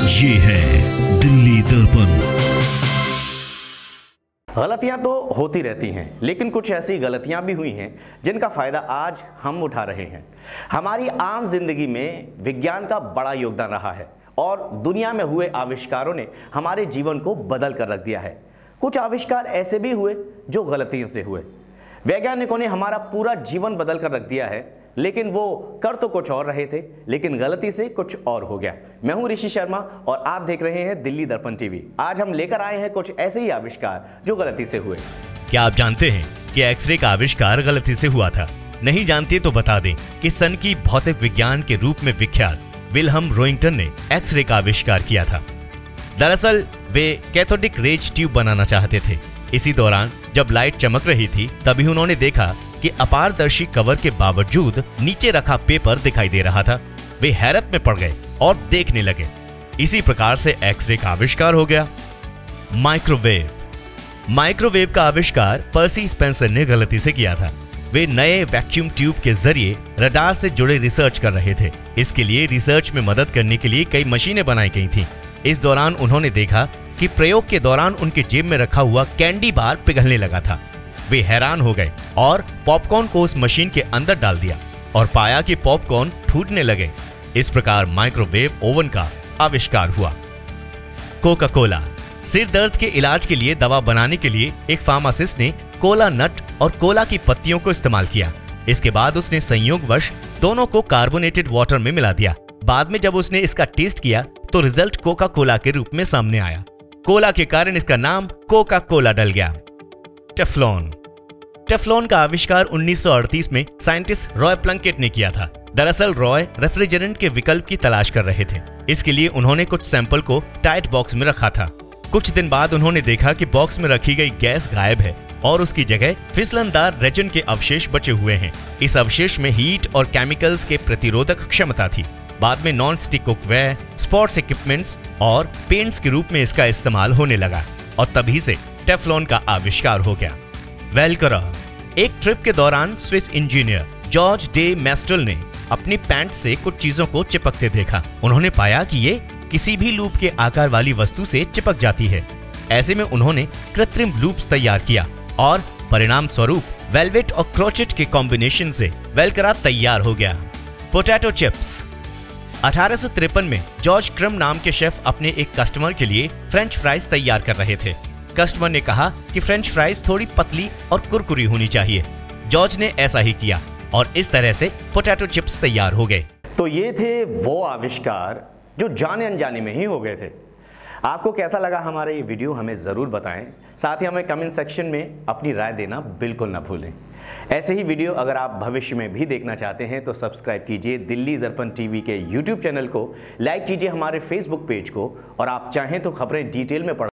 ये है दिल्ली दर्पण। गलतियां तो होती रहती हैं, लेकिन कुछ ऐसी गलतियां भी हुई हैं जिनका फायदा आज हम उठा रहे हैं। हमारी आम जिंदगी में विज्ञान का बड़ा योगदान रहा है और दुनिया में हुए आविष्कारों ने हमारे जीवन को बदल कर रख दिया है। कुछ आविष्कार ऐसे भी हुए जो गलतियों से हुए। वैज्ञानिकों ने हमारा पूरा जीवन बदल कर रख दिया है, लेकिन वो कर तो कुछ और रहे थे, लेकिन गलती से कुछ और हो गया। मैं हूं ऋषि शर्मा और आप देख रहे हैं दिल्ली दर्पण टीवी। आज हम लेकर आए हैं कुछ ऐसे ही आविष्कार जो गलती से हुए। क्या आप जानते हैं कि एक्सरे का आविष्कार गलती से हुआ था? नहीं जानते तो बता दें कि सन की भौतिक विज्ञान के रूप में विख्यात विल्हम रोइंगटन ने एक्सरे का आविष्कार किया था। दरअसल वे कैथोडिक रेज ट्यूब बनाना चाहते थे। इसी दौरान जब लाइट चमक रही थी, तभी उन्होंने देखा कि अपारदर्शी कवर के बावजूद नीचे रखा पेपर दिखाई दे रहा था। वे हैरत में पड़ गए और देखने लगे। इसी प्रकार से एक्सरे का आविष्कार हो गया। माइक्रोवेव का आविष्कार पर्सी स्पेंसर ने गलती से किया था। वे नए वैक्यूम ट्यूब के जरिए रडार से जुड़े रिसर्च कर रहे थे। इसके लिए रिसर्च में मदद करने के लिए कई मशीनें बनाई गई थीं। इस दौरान उन्होंने देखा कि प्रयोग के दौरान उनके जेब में रखा हुआ कैंडी बार पिघलने लगा था। वे हैरान हो गए और पॉपकॉर्न को उस मशीन के अंदर डाल दिया और पाया कि पॉपकॉर्न फूटने लगे। इस प्रकार माइक्रोवेव ओवन का आविष्कार हुआ। Coca Cola. सिर दर्द के इलाज के लिए दवा बनाने के लिए एक फार्मासिस्ट ने कोला नट और कोला की पत्तियों को इस्तेमाल किया। इसके बाद उसने संयोगवश दोनों को कार्बोनेटेड वाटर में मिला दिया। बाद में जब उसने इसका टेस्ट किया तो रिजल्ट कोका कोला के रूप में सामने आया। कोला के कारण इसका नाम कोका कोला डल गया। टेफ्लॉन का आविष्कार 1938 में साइंटिस्ट रॉय प्लंकेट ने किया था। दरअसल रॉय रेफ्रिजरेंट के विकल्प की तलाश कर रहे थे। इसके लिए उन्होंने कुछ सैंपल को टाइट बॉक्स में रखा था। कुछ दिन बाद उन्होंने देखा कि बॉक्स में रखी गई गैस गायब है और उसकी जगह फिसलनदार रेजिन के अवशेष बचे हुए हैं। इस अवशेष में हीट और केमिकल्स के प्रतिरोधक क्षमता थी। बाद में non stick cookware, sports equipments और पेंट्स के रूप में इसका इस्तेमाल होने लगा और तभी से टेफ्लॉन का आविष्कार हो गया। वेलक्रो। एक ट्रिप के दौरान Swiss engineer George day menstrual ने अपनी पैंट से कुछ चीजों को चिपकते देखा। उन्होंने पाया कि ये किसी भी लूप के आकार वाली वस्तु से चिपक जाती है। ऐसे में उन्होंने कृत्रिम लूप्स तैयार किया और परिणाम स्वरूप वेलवेट और क्रोचेट के कॉम्बिनेशन से वेलक्रा तैयार हो गया। Potato chips. 1853 में जॉर्ज क्रम नाम के शेफ अपने एक कस्टमर के लिए फ्रेंच फ्राइज तैयार कर रहे थे। कस्टमर ने कहा कि फ्रेंच फ्राइज थोड़ी पतली और कुरकुरी होनी चाहिए। जॉर्ज ने ऐसा ही किया और इस तरह से पोटैटो चिप्स तैयार हो गए। तो ये थे वो आविष्कार जो जाने अनजाने में ही हो गए थे। आपको कैसा लगा हमारा ये वीडियो, हमें ज़रूर बताएं। साथ ही हमें कमेंट सेक्शन में अपनी राय देना बिल्कुल ना भूलें। ऐसे ही वीडियो अगर आप भविष्य में भी देखना चाहते हैं तो सब्सक्राइब कीजिए दिल्ली दर्पण टीवी के यूट्यूब चैनल को, लाइक कीजिए हमारे फेसबुक पेज को और आप चाहें तो खबरें डिटेल में पढ़